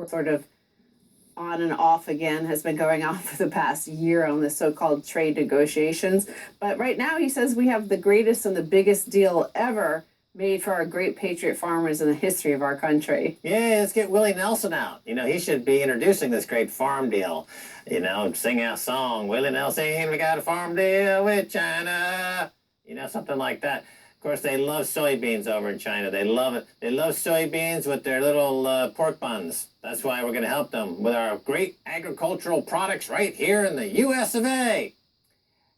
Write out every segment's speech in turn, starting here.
sort of on and off again has been going on for the past year on the so-called trade negotiations. But right now he says we have the greatest and the biggest deal ever made for our great patriot farmers in the history of our country. Yeah, let's get Willie Nelson out. He should be introducing this great farm deal. Sing our song, Willie Nelson, we got a farm deal with China. Something like that. Of course, they love soybeans over in China. They love it. They love soybeans with their little pork buns. That's why we're going to help them with our great agricultural products right here in the U.S. of A.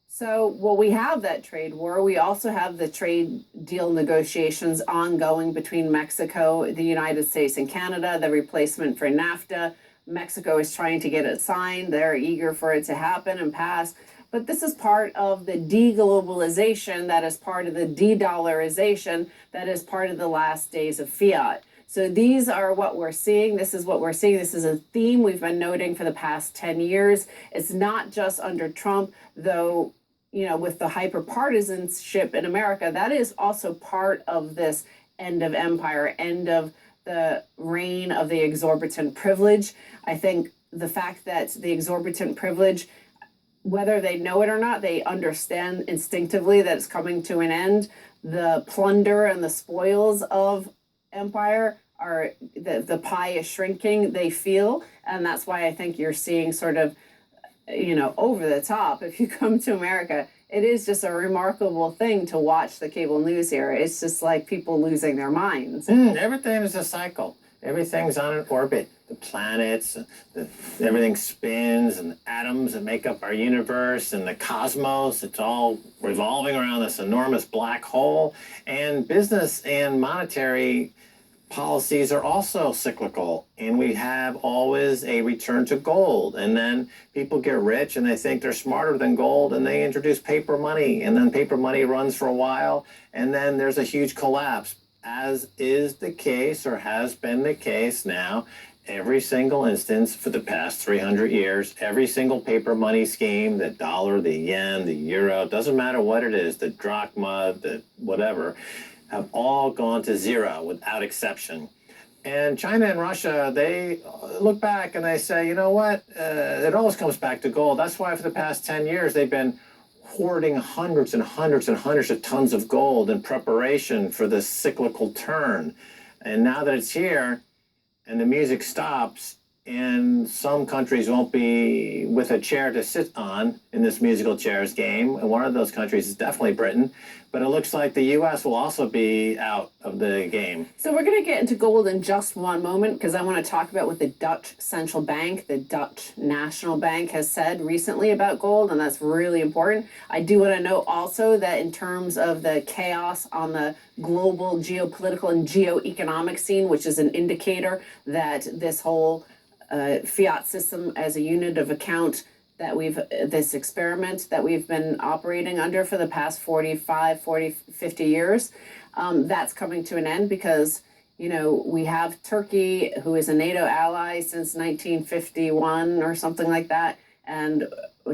So, well, we have that trade war. We also have the trade deal negotiations ongoing between Mexico, the United States, and Canada, the replacement for NAFTA. Mexico is trying to get it signed. They're eager for it to happen and pass. But this is part of the deglobalization, that is part of the de-dollarization, that is part of the last days of fiat. So these are what we're seeing. This is what we're seeing. This is a theme we've been noting for the past 10 years. It's not just under Trump, though, with the hyper-partisanship in America, that is also part of this end of empire, end of the reign of the exorbitant privilege. I think the fact that the exorbitant privilege, whether they know it or not, they understand instinctively that it's coming to an end. The plunder and the spoils of empire are, the pie is shrinking, they feel. And that's why I think you're seeing sort of, over the top. If you come to America, it is just a remarkable thing to watch the cable news here. It's just like people losing their minds. Everything is a cycle. Everything's on an orbit. The planets, everything spins, and the atoms that make up our universe, and the cosmos, it's all revolving around this enormous black hole. And business and monetary policies are also cyclical, and we have always a return to gold. And then people get rich and they think they're smarter than gold, and they introduce paper money, and then paper money runs for a while, and then there's a huge collapse, as is the case, or has been the case now, every single instance for the past 300 years. Every single paper money scheme, the dollar, the yen, the euro, doesn't matter what it is, the drachma, the whatever, have all gone to zero without exception. And China and Russia, they look back and they say, you know what, it always comes back to gold. That's why for the past 10 years, they've been hoarding hundreds and hundreds and hundreds of tons of gold in preparation for this cyclical turn. And now that it's here and the music stops, and some countries won't be with a chair to sit on in this musical chairs game, and one of those countries is definitely Britain, but it looks like the U.S. will also be out of the game. So we're going to get into gold in just one moment, because I want to talk about what the Dutch Central Bank, the Dutch National Bank, has said recently about gold, and that's really important. I do want to note also that in terms of the chaos on the global geopolitical and geoeconomic scene, which is an indicator that this whole fiat system as a unit of account that this experiment that we've been operating under for the past 50 years, that's coming to an end, because, we have Turkey, who is a NATO ally since 1951 or something like that. And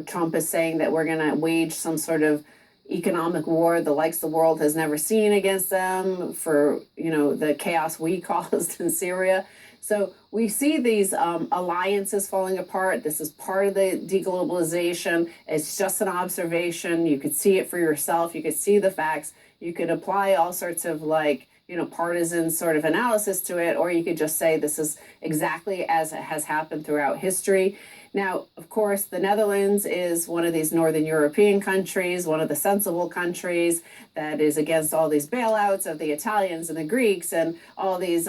Trump is saying that we're going to wage some sort of economic war the likes the world has never seen against them for, the chaos we caused in Syria. So we see these alliances falling apart. This is part of the deglobalization. It's just an observation. You could see it for yourself. You could see the facts. You could apply all sorts of partisan sort of analysis to it, or you could just say this is exactly as it has happened throughout history. Now, of course, the Netherlands is one of these Northern European countries, one of the sensible countries that is against all these bailouts of the Italians and the Greeks and all these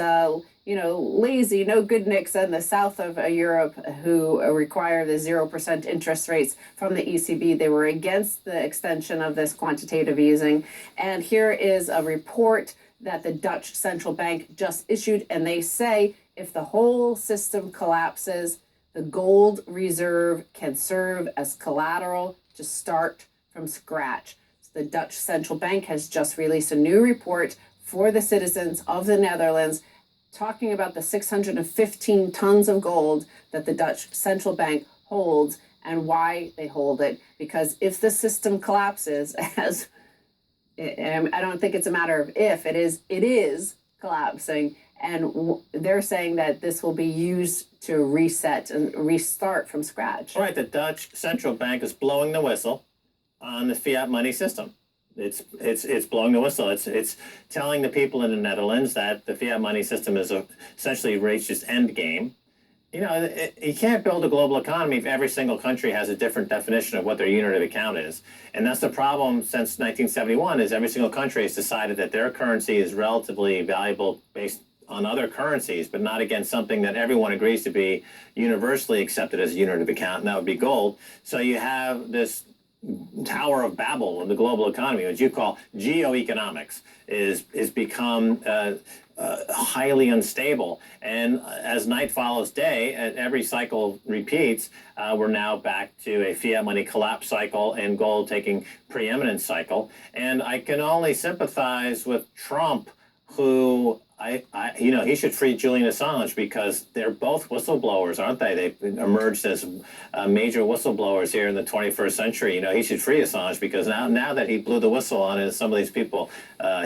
lazy, no good nicks in the south of Europe who require the 0% interest rates from the ECB. They were against the extension of this quantitative easing. And here is a report that the Dutch Central Bank just issued, and they say if the whole system collapses, the gold reserve can serve as collateral to start from scratch. So the Dutch Central Bank has just released a new report for the citizens of the Netherlands, talking about the 615 tons of gold that the Dutch Central Bank holds and why they hold it. Because if the system collapses, I don't think it's a matter of if, it is collapsing. And they're saying that this will be used to reset and restart from scratch. Right, the Dutch central bank is blowing the whistle on the fiat money system. It's blowing the whistle. It's telling the people in the Netherlands that the fiat money system is essentially reached its end game. You know, you can't build a global economy if every single country has a different definition of what their unit of account is. And that's the problem since 1971 is every single country has decided that their currency is relatively valuable based on other currencies, but not against something that everyone agrees to be universally accepted as a unit of account, and that would be gold. So you have this Tower of Babel in the global economy, which you call geoeconomics, is become highly unstable. And as night follows day, and every cycle repeats, we're now back to a fiat money collapse cycle and gold taking preeminent cycle. And I can only sympathize with Trump, who he should free Julian Assange because they're both whistleblowers, aren't they? They've emerged as major whistleblowers here in the 21st century. You know, he should free Assange because now that he blew the whistle on some of these people,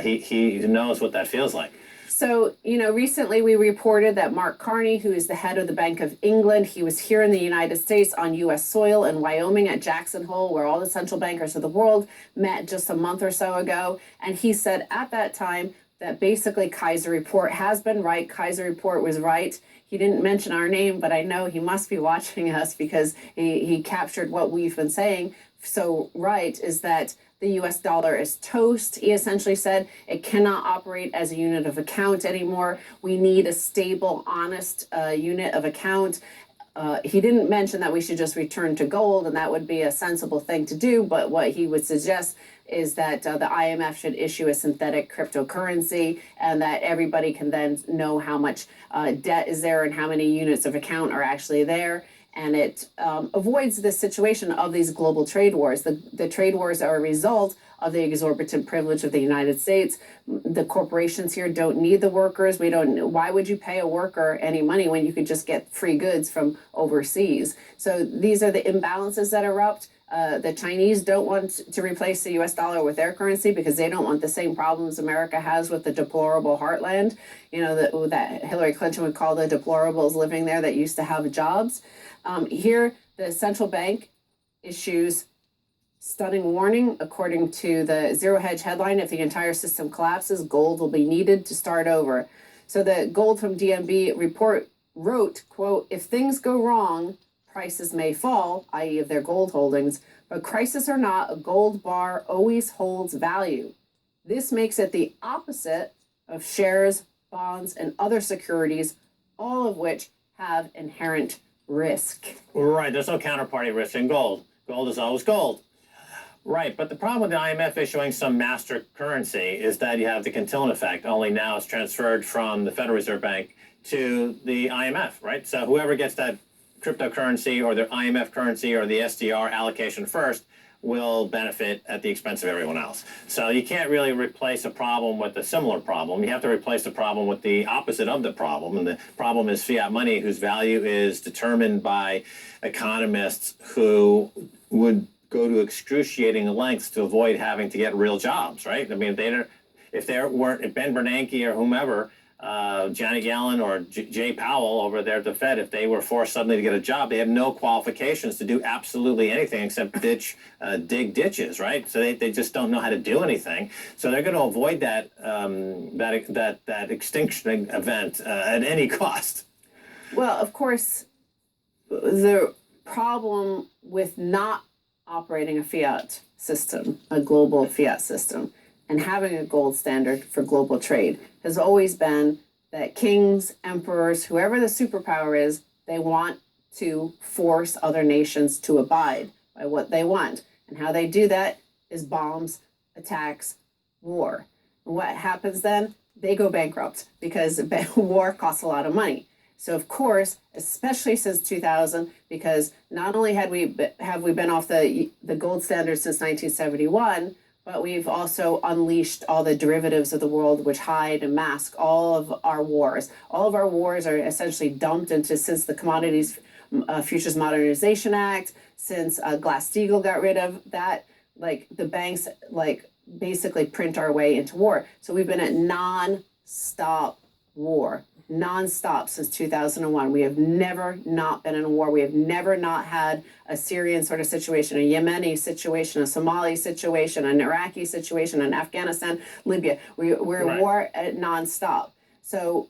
he knows what that feels like. So, recently we reported that Mark Carney, who is the head of the Bank of England, he was here in the United States on U.S. soil in Wyoming at Jackson Hole, where all the central bankers of the world met just a month or so ago. And he said at that time that basically Keiser Report has been right. Keiser Report was right. He didn't mention our name, but I know he must be watching us because he captured what we've been saying. So right is that the US dollar is toast. He essentially said it cannot operate as a unit of account anymore. We need a stable, honest unit of account. He didn't mention that we should just return to gold, and that would be a sensible thing to do. But what he would suggest is that the IMF should issue a synthetic cryptocurrency, and that everybody can then know how much debt is there and how many units of account are actually there. And it avoids the situation of these global trade wars. The trade wars are a result of the exorbitant privilege of the United States. The corporations here don't need the workers. Why would you pay a worker any money when you could just get free goods from overseas? So these are the imbalances that erupt. The Chinese don't want to replace the US dollar with their currency because they don't want the same problems America has with the deplorable heartland, that Hillary Clinton would call the deplorables living there that used to have jobs. Here, the central bank issues stunning warning. According to the Zero Hedge headline, if the entire system collapses, gold will be needed to start over. So the Gold from DNB report wrote, quote, if things go wrong, prices may fall, i.e. of their gold holdings, but crisis or not, a gold bar always holds value. This makes it the opposite of shares, bonds, and other securities, all of which have inherent risk. Right, there's no counterparty risk in gold. Gold is always gold. Right, but the problem with the IMF issuing some master currency is that you have the Cantillon effect, only now it's transferred from the Federal Reserve Bank to the IMF, right? So whoever gets that cryptocurrency or the IMF currency or the SDR allocation first will benefit at the expense of everyone else. So you can't really replace a problem with a similar problem. You have to replace the problem with the opposite of the problem. And the problem is fiat money, whose value is determined by economists who would go to excruciating lengths to avoid having to get real jobs, right? I mean, if there weren't Ben Bernanke or whomever, Janet Yellen or Jay Powell over there at the Fed, if they were forced suddenly to get a job, they have no qualifications to do absolutely anything except dig ditches, right? So they just don't know how to do anything. So they're going to avoid that extinction event at any cost. Well, of course, the problem with not operating a fiat system, a global fiat system, and having a gold standard for global trade has always been that kings, emperors, whoever the superpower is, they want to force other nations to abide by what they want. And how they do that is bombs, attacks, war. And what happens then? They go bankrupt because war costs a lot of money. So of course, especially since 2000, because not only have we been off the gold standard since 1971, but we've also unleashed all the derivatives of the world which hide and mask all of our wars. All of our wars are essentially dumped into, since the Commodities Futures Modernization Act, since Glass-Steagall got rid of that, the banks basically print our way into war. So we've been at non-stop war. Non-stop since 2001. We have never not been in war. We have never not had a Syrian sort of situation, a Yemeni situation, a Somali situation, an Iraqi situation, an Afghanistan, Libya. We're Right. at war non-stop. So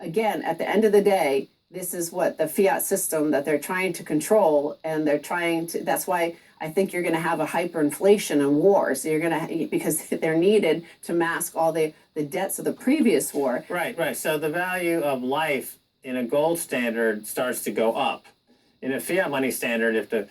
again, at the end of the day, this is what the fiat system that they're trying to control, and they're trying to. That's why I think you're going to have a hyperinflation and wars. You're going to, because they're needed to mask all the debts of the previous war. Right. So the value of life in a gold standard starts to go up. In a fiat money standard, if the